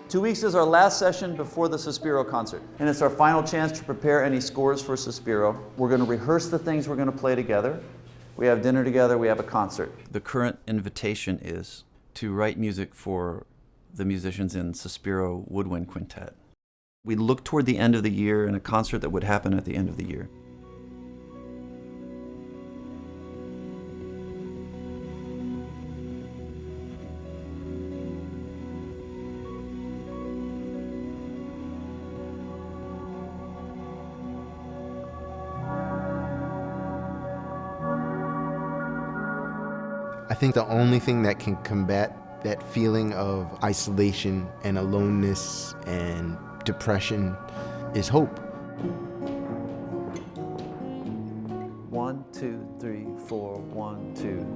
2 weeks is our last session before the Suspiro concert. And it's our final chance to prepare any scores for Suspiro. We're going to rehearse the things we're going to play together. We have dinner together, we have a concert. The current invitation is to write music for the musicians in Suspiro Woodwind Quintet. We look toward the end of the year and a concert that would happen at the end of the year. I think the only thing that can combat that feeling of isolation and aloneness and depression is hope. 1, 2, 3, 4, 1, 2,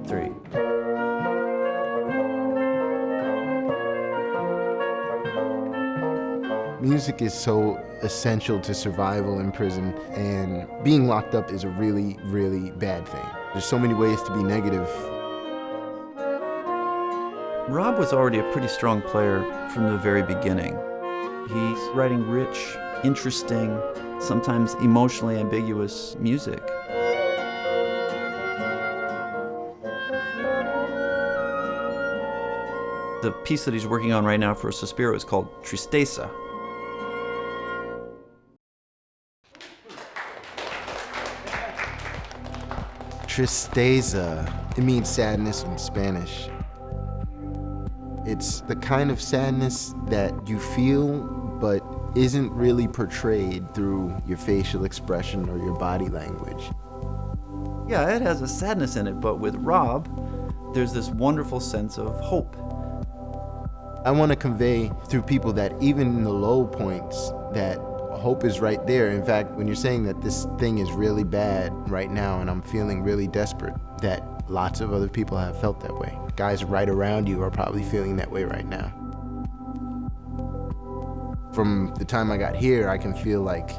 3. Music is so essential to survival in prison, and being locked up is a really, really bad thing. There's so many ways to be negative. Rob was already a pretty strong player from the very beginning. He's writing rich, interesting, sometimes emotionally ambiguous music. The piece that he's working on right now for Suspiro is called Tristeza. Tristeza, it means sadness in Spanish. It's the kind of sadness that you feel but isn't really portrayed through your facial expression or your body language. Yeah, it has a sadness in it, but with Rob, there's this wonderful sense of hope. I want to convey through people that even in the low points, that hope is right there. In fact, when you're saying that this thing is really bad right now and I'm feeling really desperate, that lots of other people have felt that way. Guys right around you are probably feeling that way right now. From the time I got here, I can feel like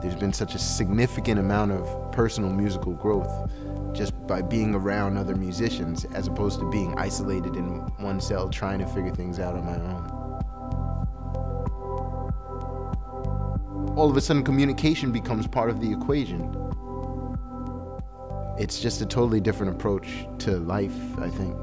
there's been such a significant amount of personal musical growth just by being around other musicians as opposed to being isolated in one cell trying to figure things out on my own. All of a sudden, communication becomes part of the equation. It's just a totally different approach to life, I think.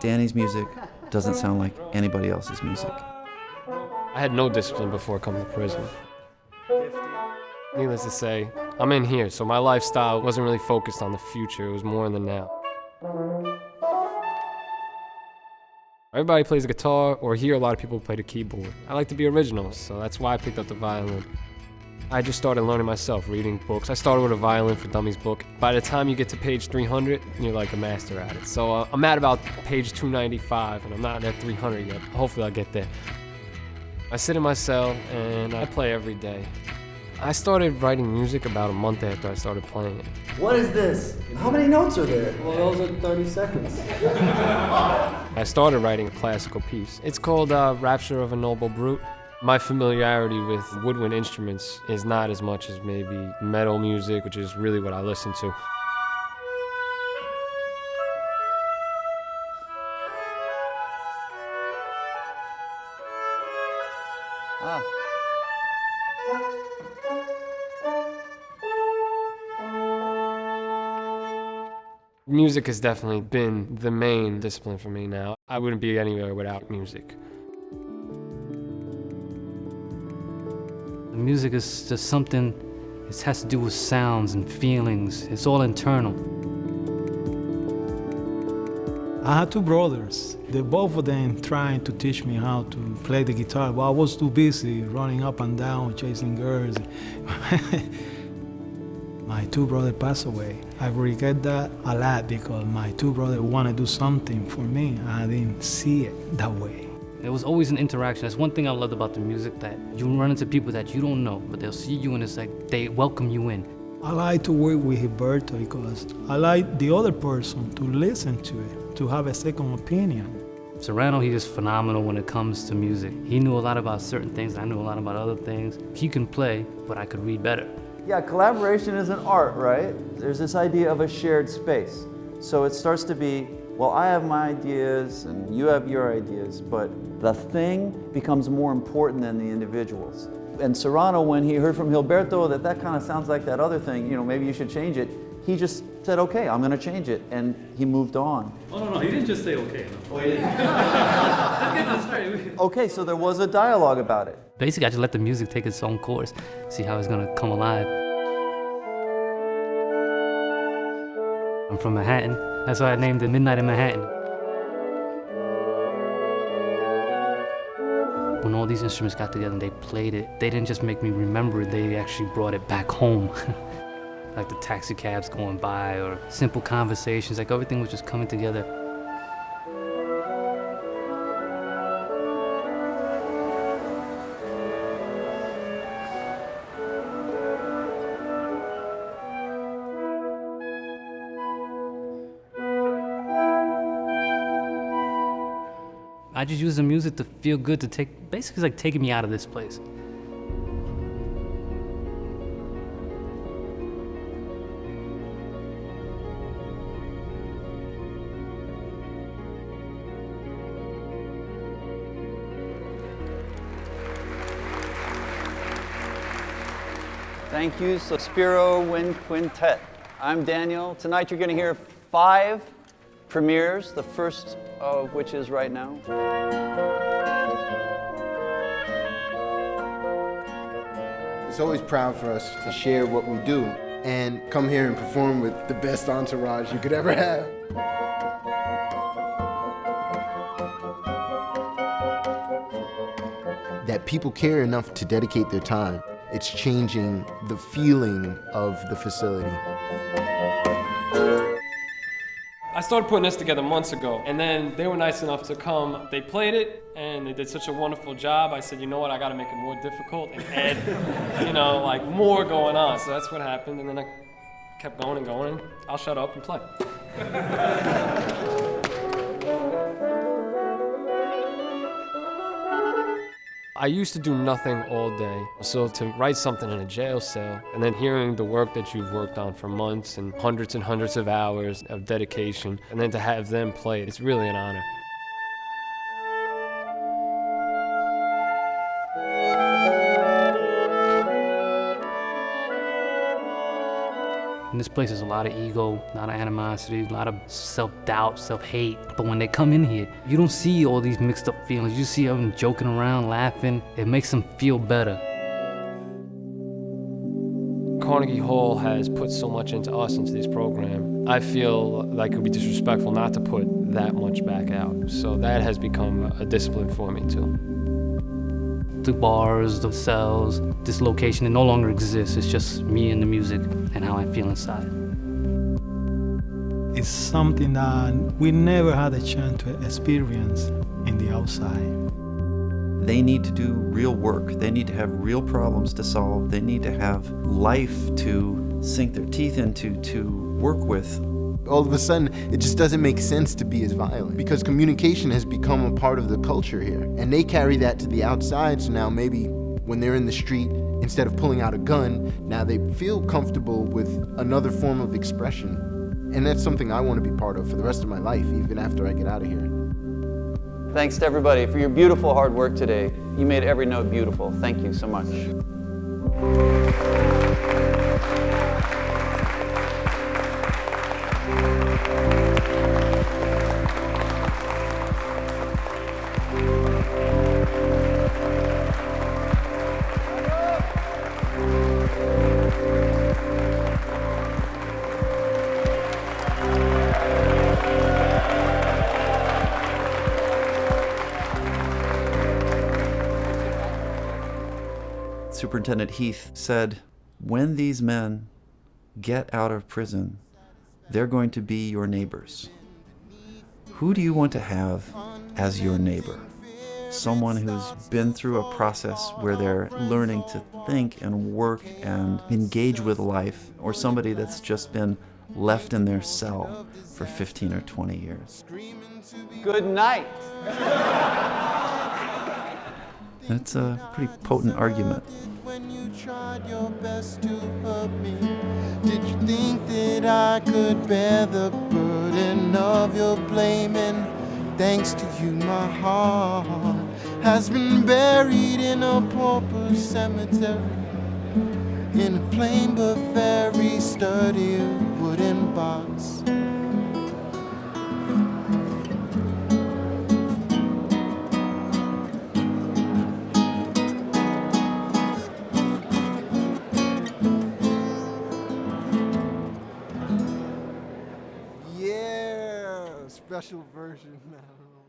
Danny's music doesn't sound like anybody else's music. I had no discipline before coming to prison. Needless to say, I'm in here, so my lifestyle wasn't really focused on the future, it was more in the now. Everybody plays a guitar, or hear a lot of people play the keyboard. I like to be original, so that's why I picked up the violin. I just started learning myself, reading books. I started with a Violin for Dummies book. By the time you get to page 300, you're like a master at it. So I'm at about page 295, and I'm not at 300 yet. Hopefully I'll get there. I sit in my cell, and I play every day. I started writing music about a month after I started playing it. What is this? How many notes are there? Well, those are 30 seconds. I started writing a classical piece. It's called Rapture of a Noble Brute. My familiarity with woodwind instruments is not as much as maybe metal music, which is really what I listen to. Music has definitely been the main discipline for me now. I wouldn't be anywhere without music. Music is just something, it has to do with sounds and feelings. It's all internal. I had two brothers. Both of them trying to teach me how to play the guitar, but I was too busy running up and down, chasing girls. My two brothers passed away. I regret that a lot because my two brothers want to do something for me. I didn't see it that way. It was always an interaction. That's one thing I loved about the music, that you run into people that you don't know, but they'll see you and it's like they welcome you in. I like to work with Gilberto because I like the other person to listen to it, to have a second opinion. Serrano, he's just phenomenal when it comes to music. He knew a lot about certain things, I knew a lot about other things. He can play, but I could read better. Yeah, collaboration is an art, right? There's this idea of a shared space. So it starts to be, well, I have my ideas and you have your ideas, but the thing becomes more important than the individuals. And Serrano, when he heard from Gilberto that kind of sounds like that other thing, maybe you should change it, he just said, okay, I'm going to change it, and he moved on. Oh, no, he didn't just say okay. No. Oh, he didn't? Let's get this straight. Okay, so there was a dialogue about it. Basically, I just let the music take its own course, see how it's gonna come alive. I'm from Manhattan. That's why I named it Midnight in Manhattan. When all these instruments got together and they played it, they didn't just make me remember it, they actually brought it back home. Like the taxi cabs going by or simple conversations, like everything was just coming together. I just use the music to feel good, to basically it's like taking me out of this place. Thank you, Sospiro Wind Quintet. I'm Daniel. Tonight you're going to hear 5 premieres, the first of which is right now. It's always proud for us to share what we do and come here and perform with the best entourage you could ever have. That people care enough to dedicate their time. It's changing the feeling of the facility. I started putting this together months ago, and then they were nice enough to come. They played it, and they did such a wonderful job. I said, you know what, I gotta make it more difficult and add, like more going on. So that's what happened, and then I kept going and going, and I'll shut up and play. I used to do nothing all day, so to write something in a jail cell, and then hearing the work that you've worked on for months and hundreds of hours of dedication, and then to have them play it, it's really an honor. In this place, there's a lot of ego, a lot of animosity, a lot of self-doubt, self-hate. But when they come in here, you don't see all these mixed up feelings. You see them joking around, laughing. It makes them feel better. Carnegie Hall has put so much into us, into this program. I feel like it would be disrespectful not to put that much back out. So that has become a discipline for me too. The bars, the cells, this location, it no longer exists. It's just me and the music and how I feel inside. It's something that we never had a chance to experience in the outside. They need to do real work. They need to have real problems to solve. They need to have life to sink their teeth into, to work with. All of a sudden, it just doesn't make sense to be as violent because communication has become a part of the culture here. And they carry that to the outside, so now maybe when they're in the street, instead of pulling out a gun, now they feel comfortable with another form of expression. And that's something I want to be part of for the rest of my life, even after I get out of here. Thanks to everybody for your beautiful hard work today. You made every note beautiful. Thank you so much. Superintendent Heath said, when these men get out of prison, they're going to be your neighbors. Who do you want to have as your neighbor? Someone who's been through a process where they're learning to think and work and engage with life, or somebody that's just been left in their cell for 15 or 20 years. Good night. That's a pretty potent argument. When you tried your best to hurt me, did you think that I could bear the burden of your blaming? Thanks to you, my heart has been buried in a pauper cemetery, in a plain but very sturdy wooden box. Yeah, special version now.